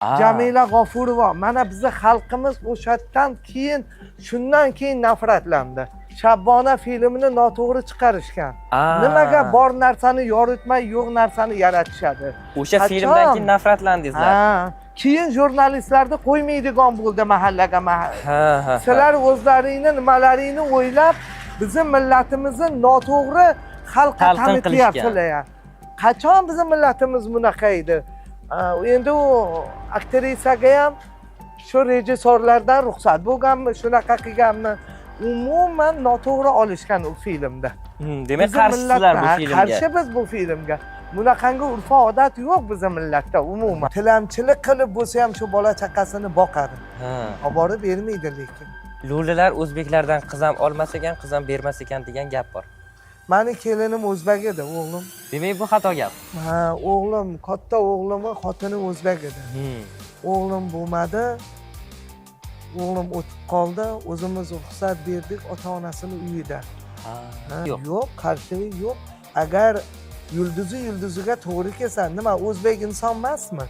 Jamila G'ofurova. Mana bizni xalqimiz o'shadan keyin, shundan keyin nafratlandi. Shabbona filmini noto'g'ri chiqarishgan. Nimaga bor narsani yoritmay, yo'q narsani yaratishadi? O'sha filmdan keyin nafratlandingizlar. Keyin jurnalistlarni qo'ymaydigan bo'ldi mahallaga Sizlar o'zlaringni nimalaringni o'ylab, bizning millatimizni noto'g'ri xalqqa tanityapsizlar. Qachon bizning millatimiz bunaqa edi? Endi u aktrisaga ham shu rejissorlardan ruxsat bo'lganmi, shunaqa qilganmi? Umuman noto'g'ri olishgan u filmda. Demak, qarshisizlar bu filmga. Qarshi biz bu filmga. Bunaqangi urf-odat yo'q bizning millatda umuman. Tilamchilik qilib bo'lsa ham shu bola chaqasini boqadi. Olib borib bermaydi lekin. Lo'lilar o'zbeklardan qiz ham olmas ekan, qiz ham bermas ekan degan gap bor. Meni kelinim o'zbek edi, o'g'lim. Demak, bu xato gap. O'g'lim, katta o'g'limni xotini o'zbek edi. O'g'lim bo'lmadi. O'g'lim o'tib qoldi, o'zimiz ruxsat berdik ota-onasini uyida. Yo'q, qarshilik yo'q. Agar yulduziga to'g'ri kelsa, nima o'zbek inson emasmi?